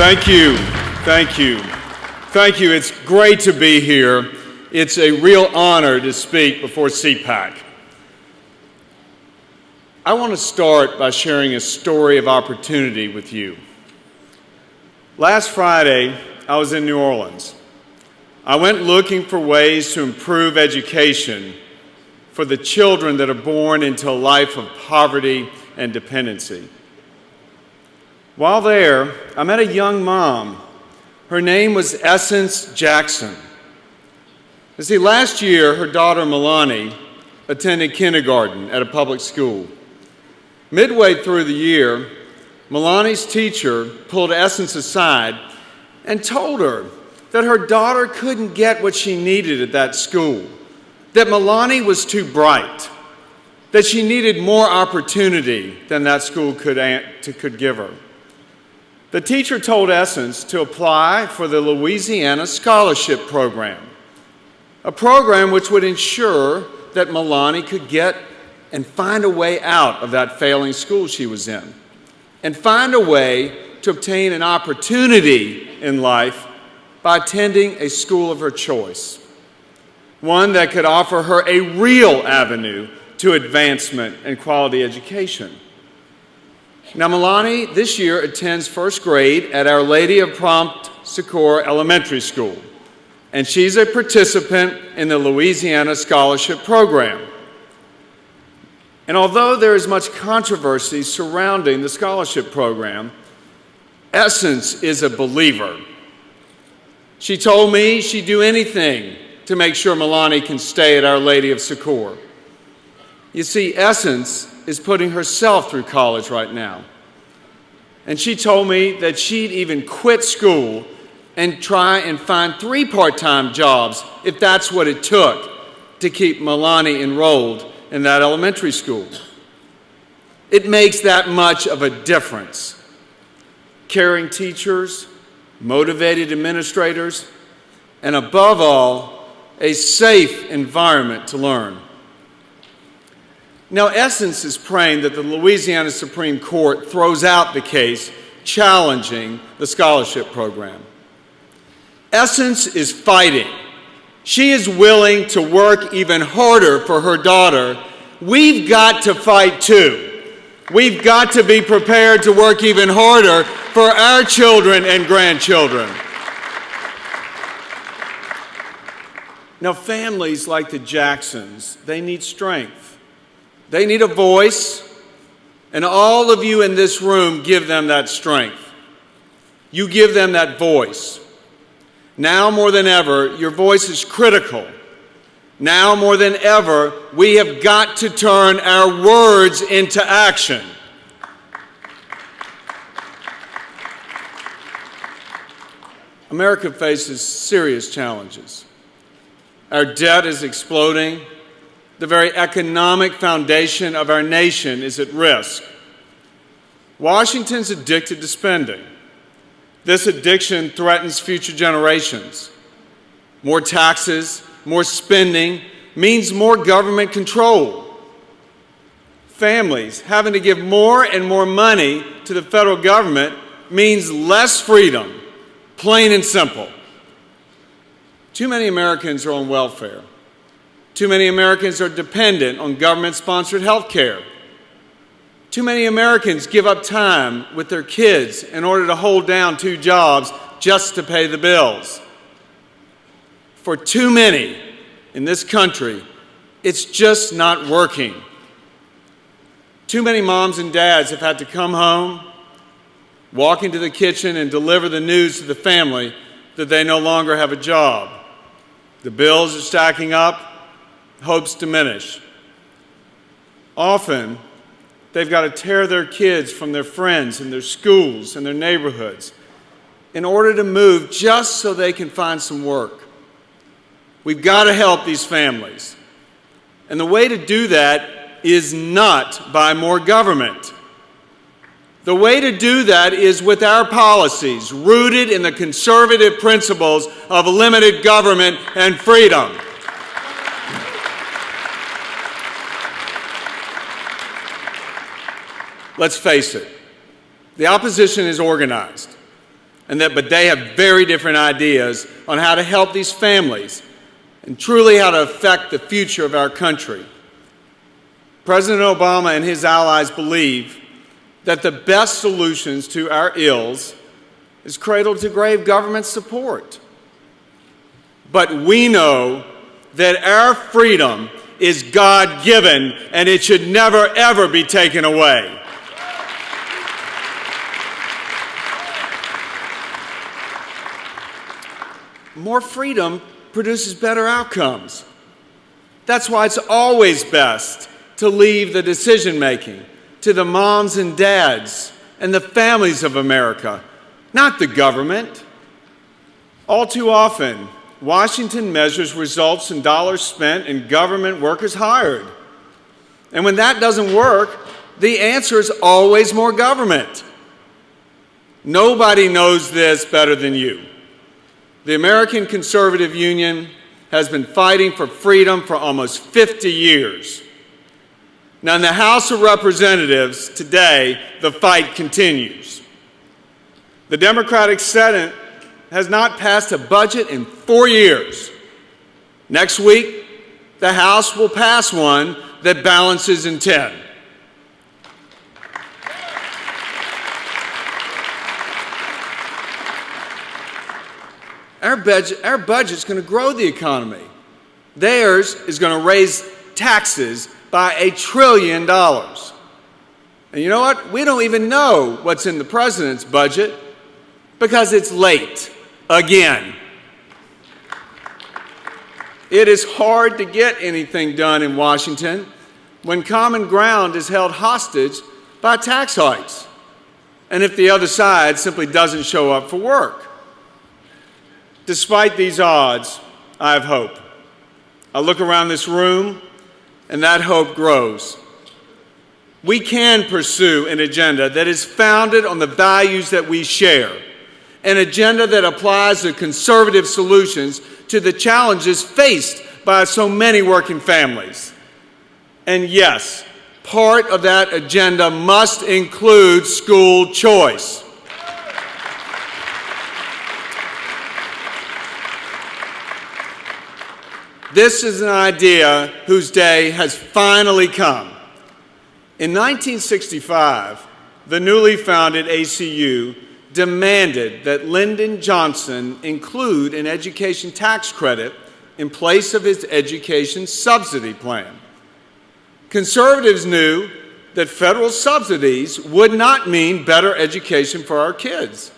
Thank you. Thank you. Thank you. It's great to be here. It's a real honor to speak before CPAC. I want to start by sharing a story of opportunity with you. Last Friday, I was in New Orleans. I went looking for ways to improve education for the children that are born into a life of poverty and dependency. While there, I met a young mom. Her name was Essence Jackson. You see, last year, her daughter Milani attended kindergarten at a public school. Midway through the year, Milani's teacher pulled Essence aside and told her that her daughter couldn't get what she needed at that school, that Milani was too bright, that she needed more opportunity than that school could give her. The teacher told Essence to apply for the Louisiana Scholarship Program, a program which would ensure that Milani could get and find a way out of that failing school she was in, and find a way to obtain an opportunity in life by attending a school of her choice, one that could offer her a real avenue to advancement and quality education. Now, Milani this year attends first grade at Our Lady of Prompt Succor Elementary School, and she's a participant in the Louisiana Scholarship Program. And although there is much controversy surrounding the scholarship program, Essence is a believer. She told me she'd do anything to make sure Milani can stay at Our Lady of Succor. You see, Essence is putting herself through college right now. And she told me that she'd even quit school and try and find 3 part-time jobs if that's what it took to keep Milani enrolled in that elementary school. It makes that much of a difference. Caring teachers, motivated administrators, and above all, a safe environment to learn. Now, Essence is praying that the Louisiana Supreme Court throws out the case challenging the scholarship program. Essence is fighting. She is willing to work even harder for her daughter. We've got to fight too. We've got to be prepared to work even harder for our children and grandchildren. Now, families like the Jacksons, they need strength. They need a voice, and all of you in this room give them that strength. You give them that voice. Now more than ever, your voice is critical. Now more than ever, we have got to turn our words into action. America faces serious challenges. Our debt is exploding. The very economic foundation of our nation is at risk. Washington's addicted to spending. This addiction threatens future generations. More taxes, more spending means more government control. Families having to give more and more money to the federal government means less freedom, plain and simple. Too many Americans are on welfare. Too many Americans are dependent on government-sponsored health care. Too many Americans give up time with their kids in order to hold down 2 jobs just to pay the bills. For too many in this country, it's just not working. Too many moms and dads have had to come home, walk into the kitchen, and deliver the news to the family that they no longer have a job. The bills are stacking up. Hopes diminish. Often, they've got to tear their kids from their friends and their schools and their neighborhoods in order to move just so they can find some work. We've got to help these families. And the way to do that is not by more government. The way to do that is with our policies, rooted in the conservative principles of limited government and freedom. Let's face it, the opposition is organized. but they have very different ideas on how to help these families and truly how to affect the future of our country. President Obama and his allies believe that the best solutions to our ills is cradle-to-grave government support. But we know that our freedom is God-given, and it should never, ever be taken away. More freedom produces better outcomes. That's why it's always best to leave the decision-making to the moms and dads and the families of America, not the government. All too often, Washington measures results in dollars spent and government workers hired. And when that doesn't work, the answer is always more government. Nobody knows this better than you. The American Conservative Union has been fighting for freedom for almost 50 years. Now, in the House of Representatives today, the fight continues. The Democratic Senate has not passed a budget in 4 years. Next week, the House will pass one that balances in 10. Our budget's going to grow the economy. Theirs is going to raise taxes by $1 trillion. And you know what? We don't even know what's in the president's budget because it's late again. It is hard to get anything done in Washington when common ground is held hostage by tax hikes, and if the other side simply doesn't show up for work. Despite these odds, I have hope. I look around this room, and that hope grows. We can pursue an agenda that is founded on the values that we share, an agenda that applies the conservative solutions to the challenges faced by so many working families. And yes, part of that agenda must include school choice. This is an idea whose day has finally come. In 1965, the newly founded ACU demanded that Lyndon Johnson include an education tax credit in place of his education subsidy plan. Conservatives knew that federal subsidies would not mean better education for our kids.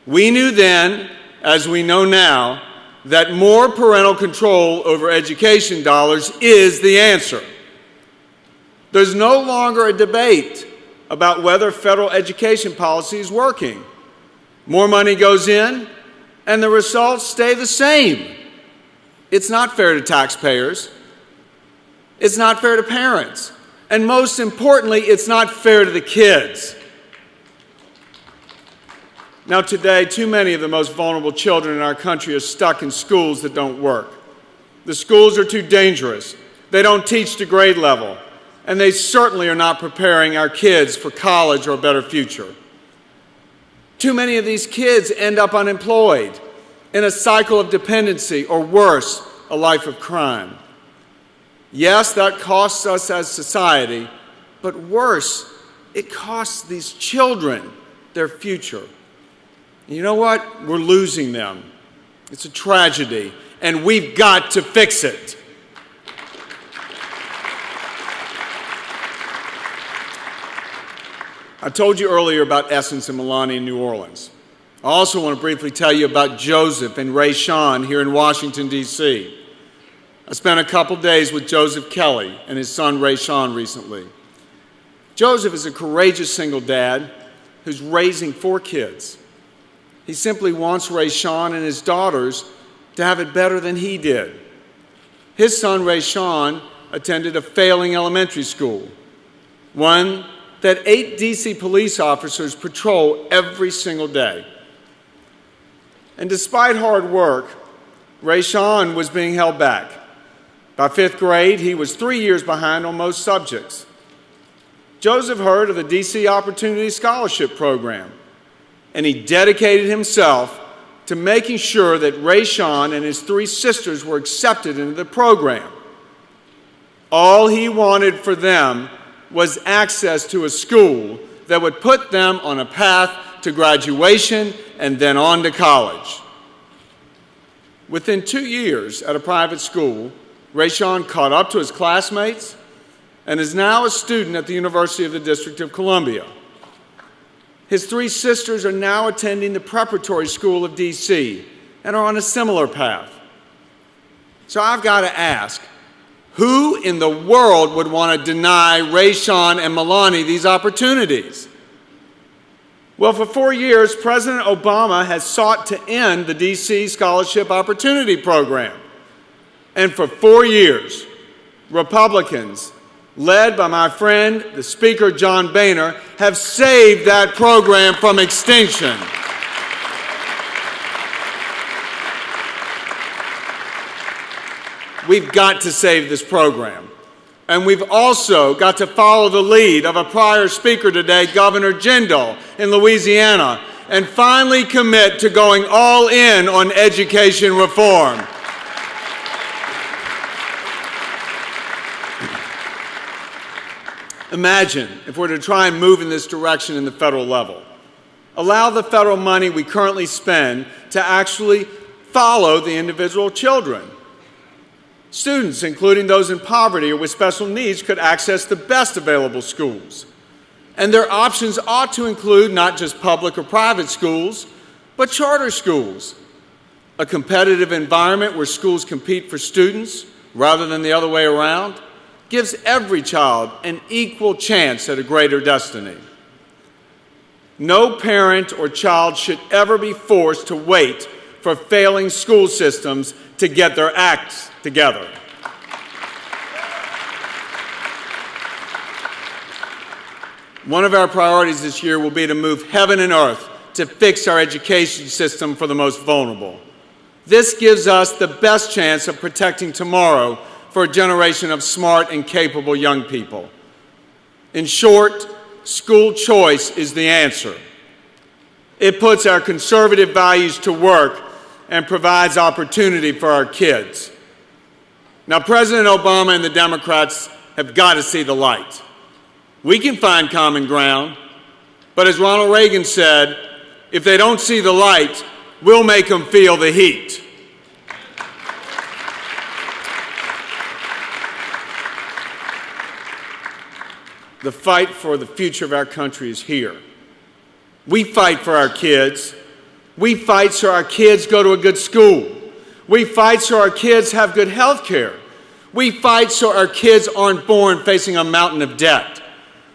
We knew then, as we know now, that more parental control over education dollars is the answer. There's no longer a debate about whether federal education policy is working. More money goes in, and the results stay the same. It's not fair to taxpayers. It's not fair to parents. And most importantly, it's not fair to the kids. Now today, too many of the most vulnerable children in our country are stuck in schools that don't work. The schools are too dangerous. They don't teach to grade level. And they certainly are not preparing our kids for college or a better future. Too many of these kids end up unemployed, in a cycle of dependency, or worse, a life of crime. Yes, that costs us as society, but worse, it costs these children their future. And you know what? We're losing them. It's a tragedy, and we've got to fix it. I told you earlier about Essence and Milani in New Orleans. I also want to briefly tell you about Joseph and Ray Sean here in Washington, D.C. I spent a couple days with Joseph Kelley and his son Ray Sean recently. Joseph is a courageous single dad who's raising 4 kids. He simply wants Ray Sean and his daughters to have it better than he did. His son Ray Sean attended a failing elementary school, one that 8 D.C. police officers patrol every single day. And despite hard work, Ray Sean was being held back. By 5th grade, he was 3 years behind on most subjects. Joseph heard of the D.C. Opportunity Scholarship Program, and he dedicated himself to making sure that Rayshawn and his 3 sisters were accepted into the program. All he wanted for them was access to a school that would put them on a path to graduation and then on to college. Within 2 years at a private school, Rayshawn caught up to his classmates and is now a student at the University of the District of Columbia. His 3 sisters are now attending the preparatory school of D.C. and are on a similar path. So I've got to ask, who in the world would want to deny Rayshawn and Milani these opportunities? Well, for 4 years, President Obama has sought to end the D.C. Scholarship Opportunity Program. And for 4 years, Republicans, led by my friend, the Speaker John Boehner, have saved that program from extinction. We've got to save this program. And we've also got to follow the lead of a prior speaker today, Governor Jindal in Louisiana, and finally commit to going all in on education reform. Imagine if we're to try and move in this direction in the federal level. Allow the federal money we currently spend to actually follow the individual children. Students, including those in poverty or with special needs, could access the best available schools. And their options ought to include not just public or private schools, but charter schools. A competitive environment where schools compete for students rather than the other way around gives every child an equal chance at a greater destiny. No parent or child should ever be forced to wait for failing school systems to get their acts together. One of our priorities this year will be to move heaven and earth to fix our education system for the most vulnerable. This gives us the best chance of protecting tomorrow for a generation of smart and capable young people. In short, school choice is the answer. It puts our conservative values to work and provides opportunity for our kids. Now, President Obama and the Democrats have got to see the light. We can find common ground, but as Ronald Reagan said, if they don't see the light, we'll make them feel the heat. The fight for the future of our country is here. We fight for our kids. We fight so our kids go to a good school. We fight so our kids have good health care. We fight so our kids aren't born facing a mountain of debt.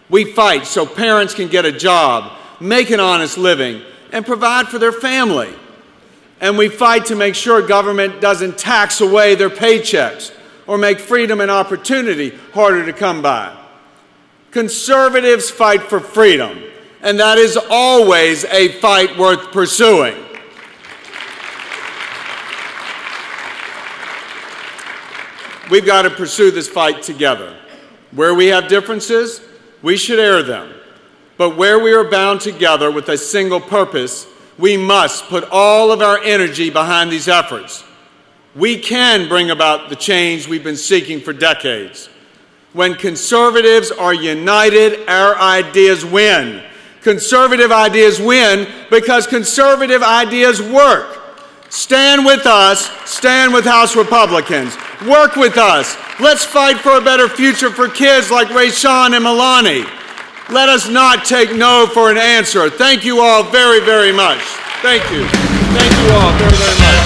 We fight so parents can get a job, make an honest living, and provide for their family. And we fight to make sure government doesn't tax away their paychecks or make freedom and opportunity harder to come by. Conservatives fight for freedom, and that is always a fight worth pursuing. We've got to pursue this fight together. Where we have differences, we should air them. But where we are bound together with a single purpose, we must put all of our energy behind these efforts. We can bring about the change we've been seeking for decades. When conservatives are united, our ideas win. Conservative ideas win because conservative ideas work. Stand with us, stand with House Republicans. Work with us. Let's fight for a better future for kids like Rayshawn and Milani. Let us not take no for an answer. Thank you all very, very much. Thank you. Thank you all very, very much.